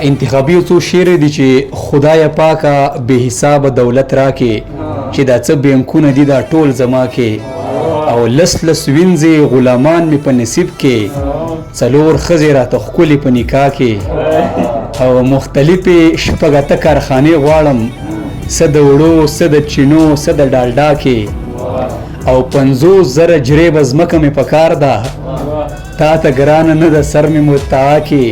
انتخابي څو شعر دي چې خدای پاکه بې حسابه دولت راکې چې دا څه بینکونه دي دا ټول زما کې او لس لس وینځې غلامان مې په نصیب کې څلور ښځې راته ښکلې په نکاح کې او مختلفې شپږ اته کارخانې غواړم څه د وړو څه د چینو څه د ډالډا کې او 50,000 جریبه ځمکه مې په کار ده تا ته ګرانه نه ده سر مې مدعا کې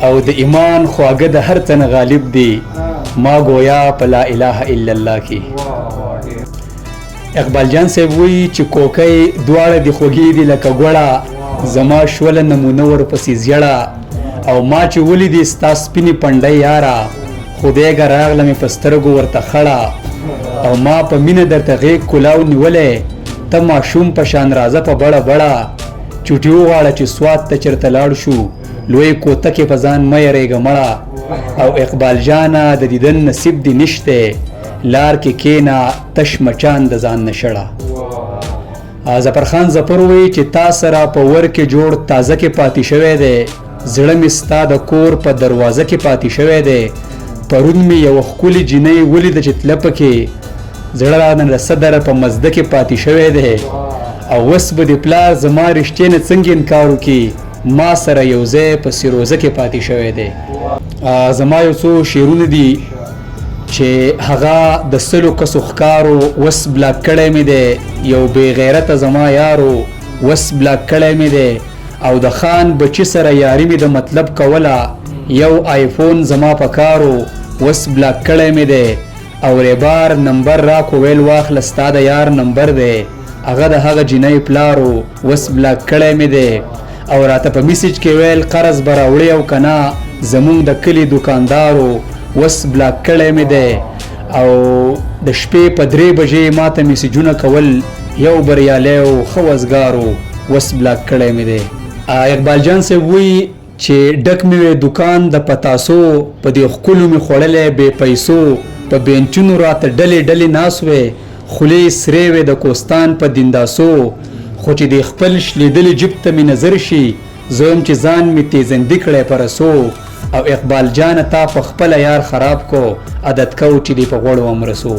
او د ایمان خواږه د هر څه نه غالب دی ما گویا په لا اله الا الله کې. اقبال جان صاحب وایي چې کوکۍ دواړه د خوږې دي لکه ګوړه زما شوله نمونه ورپسې زیړه او ما چې ولیدې ستا سپینې پنډۍ یاره خدایږه راغله مې په سترګو ورته خړه او ما په مینه درته غېږ کلاو نیولی ته ماشوم په شان راځه په بړه بړه چوټي وغواړه چې سوات ته چېرته لاړ شو لوی کوتکې په ځان مه یریږه مړه او اقبال جانه د دیدن نصیب دې نشتی لار کې کېنه تش مچان د ځان نه شړه. ظفرخان ظفر وایي چې تا سره په ور کې جوړ تازه کې پاتې شوی دی زړه مې ستا د کور په دروازه کې پاتې شوی دی پرون مې یوه ښکلې جینۍ ولیده چې تله پکې زړه رانه صدره په مزده کې پاتې شوی دی او اوس به د پلار زما رښتې نه څنګه انکار وکړي ما سره یو ځای په سیروزه کې پاتې شوی دی. زما یو څو شعرونه دي چې هغه د سلو کسو ښکارو وس بلاک کړی مې دی یو بې غیرته زما یارو وس بلاک کړی مې دی او د خان بچي سره یاري مې د مطلب کوله یو آیفون زما په کارو وس بلاک کړی مې دی او ریبار نمبر راکو ویل واخله ستا د یار نمبر دی هغه د هغه جینۍ پلارو وس بلاک کړی مې دی او راته په میسیج کې ویل قرض به راوړې او که نه زمونږ د کلي دوکاندارو وس بلاک کړی مې دی او د شپې په 3 بجې ما ته میسیجونه کول یو بریالی او ښه وزګارو وس بلاک کړی مې دی. اقبال جان صاحب وایي چې ډک مې وی دکان د پتاسو په دې ښکلو مې خوړلی بې پیسو په بینچونو راته ډلې ډلې ناست وی خولې سرې وې د کوستان په دینداسو خو چې د خپل شلیدلي جیب ته مې نظر شي زه یم چې ځان مې تیزندي کړی په رسو او اقبال جانه تا په خپله یار خراب کو عادت کو چې دی په غوړو هم رسو.